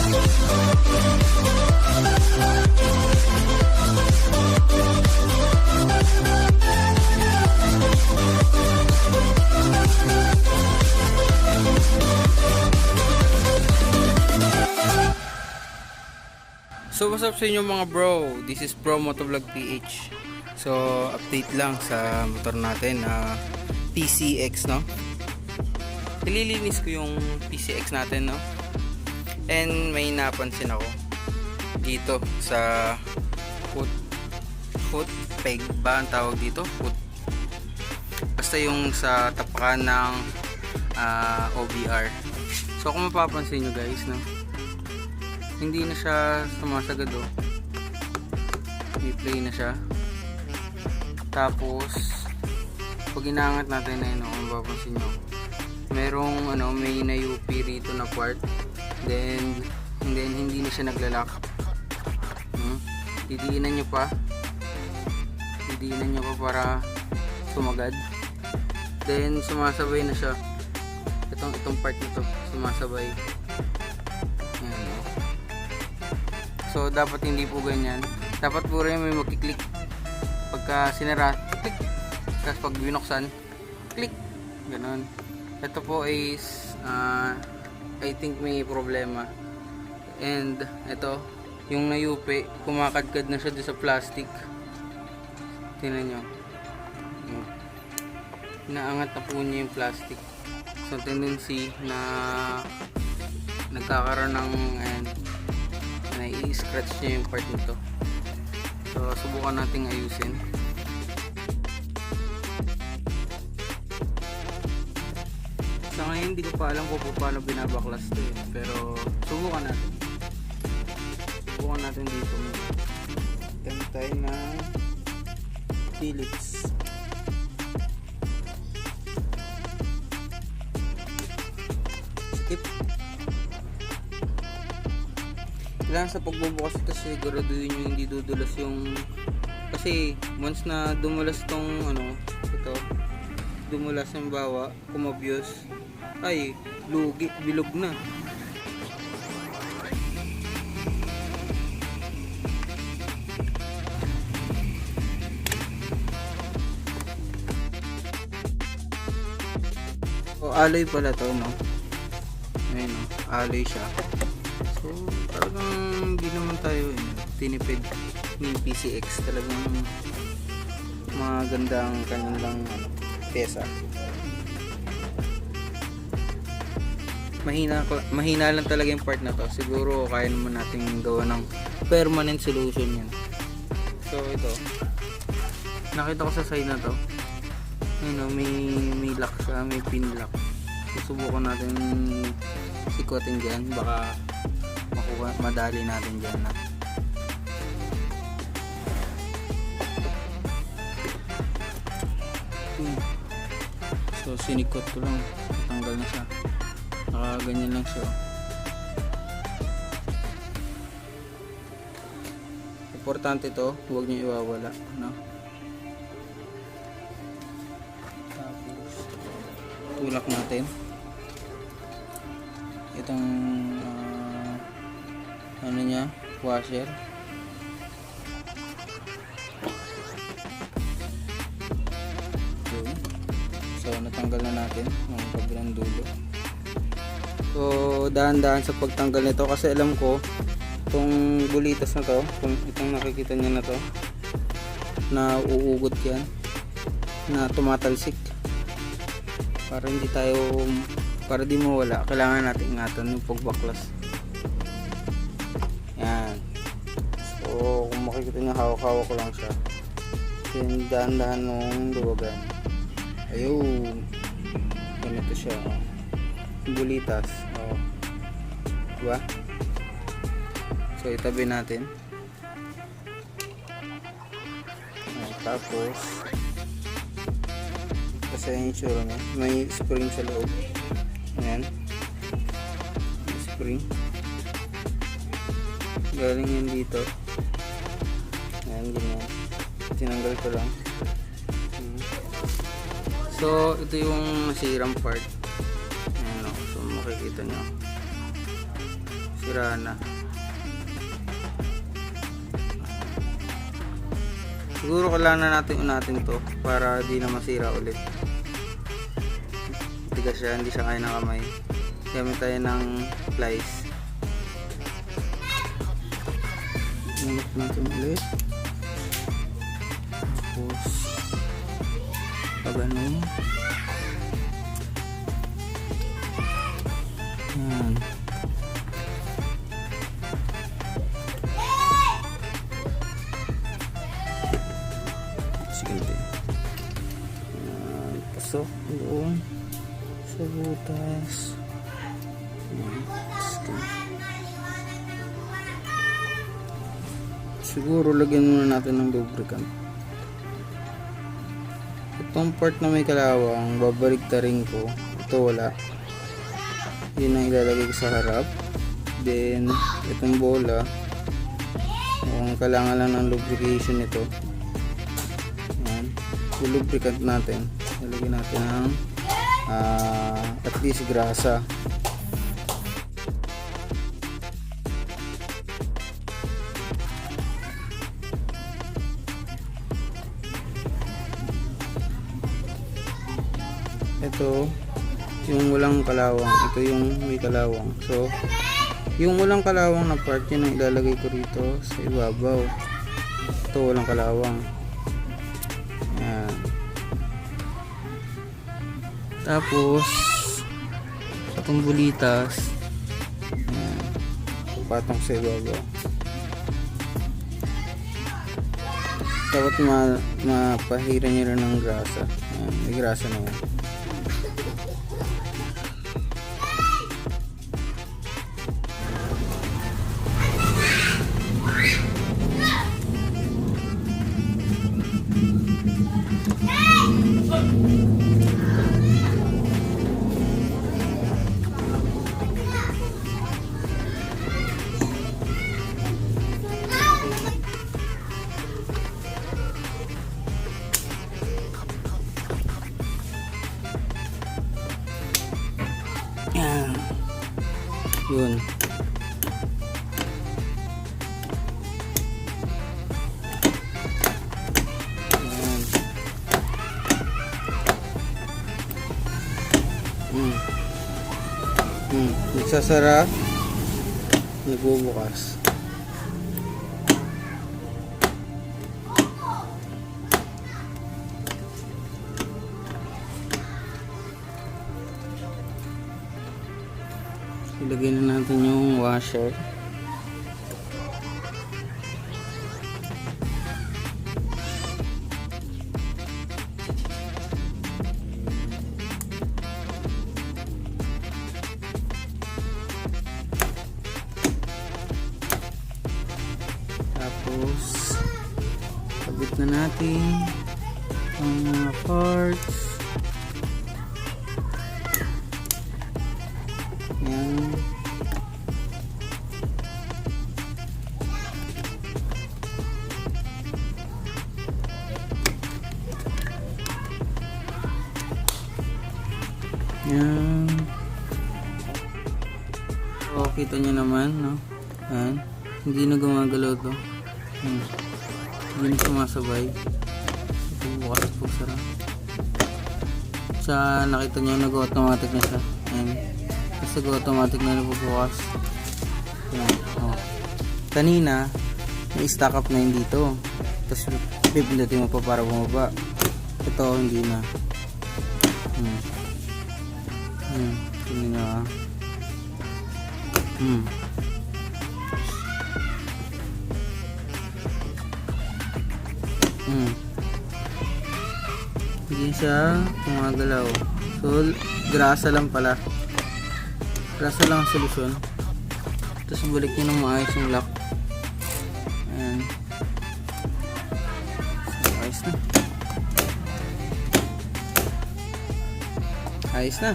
So what's up sa inyo mga bro, this is Bro Motovlog PH. So update lang sa motor natin na PCX, no. Nililinis ko yung PCX natin, no. And may napansin ako dito sa foot peg ba ang tawag dito, basta yung sa tapakan ng OBR. So kung mapapansin nyo guys, no, hindi na siya sumasagad, oh. May play na siya. Tapos pag inaangat natin na yun, kung mapapansin nyo, merong may na-UP rito na part. Then hindi na siya naglalak. Didiinan nyo pa para sumagad. Then sumasabay na siya. Itong part nito sumasabay. So dapat hindi po ganyan. Dapat po rin may magkiklik. Pagka sinara, click. Tapos pag binuksan, click. Ganon. Ito po is I think may problema. And ito, yung nayupi, kumakadkad na siya sa plastic. Tingnan nyo. Inaangat na po niya yung plastic. So tendency na nagkakaroon ng i-scratch niya yung part nito. So subukan nating ayusin. Sa ngayon hindi ko pa alam kung paano binabaklas to eh. Pero subukan natin dito. Gamit tayo ng Phillips. Skip. Kailangan sa pagbubukas ito siguraduhin nyo hindi dudulas yung, kasi once na dumulas tong ito, dumulas yung bawa, kumabyos, ay lugi, bilog na. So alloy pala to, no? Ayun, no? Alloy siya. So talagang hindi naman tayo tinipid ni PCX. Talagang magandang kanilang pesa. Mahina lang talaga yung part na to. Siguro kaya naman natin gawa ng permanent solution yan. So ito, nakita ko sa side na to, may lock siya, may pin lock. Susubukan natin sikutin dyan, baka madali natin dyan na. So sinikot ko lang, tanggal na siya, nakaganyan lang siya. Importante to, huwag nyo iwawala, no? Tapos tulak natin itong niya, washer. Okay. So natanggal na natin ang kabilang dulo. So dahan-dahan sa pagtanggal nito kasi alam ko itong bulitas na to, itong nakikita niyo na to, na uugot yan, na tumatalsik. Para di mawala, kailangan natin ingatan yung pagbaklas. Yan. So kung makikita nyo, hawak-hawak ko lang siya. Then dahan-dahan nung luwagan. Ayun, ganito siya, bulitas, diba? So itabi natin. Tapos kasi yung itsura niya, may spring sa loob. Ayan, may spring galing yan dito. Ayan, ganyan, tinanggal ko lang. So ito yung nasirang part. Ayan, so makikita nyo. So sira na. Siguro kailangan natin unatin to para di na masira ulit. Tigas siya, hindi siya kaya ng kamay. Gamit tayo ng plies. Ingat natin ulit. Tapos pagano. Yan. Sige. Pasok doon sa butas. Siguro lagyan muna natin ng lubricant. Itong part na may kalawang, babalik ta rin ko. Ito wala. Yun ang ilalagay ko sa harap. Then itong bola, kung kailangan lang ng lubrication ito, yan, lubricant natin. Lalagyan natin ng at least grasa. Ito yung walang kalawang, ito yung may kalawang. So yung walang kalawang na part, yun ang ilalagay ko rito sa ibabaw. Ito walang kalawang. Yan. Tapos itong bulitas, yan, patong sa ibabaw. Dapat mapahiran nyo rin ng grasa. Yan, may grasa na yan. Yun. Nagsasara, nagbubukas. Ilagay na natin yung washer. Tapos kabit na natin ang mga parts. Yan. Yan. So, kita nyo naman, no? Yan. Hindi na gumagalaw to. Yan. Hindi na sumasabay. Ito bukas at pagsara. Sa nakita nyo, nag-automatic na siya. Yan. Kasi nag-automatic na nabubukas. Yan. Oh. Kanina, na-stack up na yun dito. Tapos pipindutin mo pa para bumaba. Ito, hindi na. Hindi na. Hindi siya gumagalaw. So, grasa lang pala. Grasa lang ang solusyon. Tapos balik nyo ng maayos yung lock. Ayan. Ayos na. Ayos na.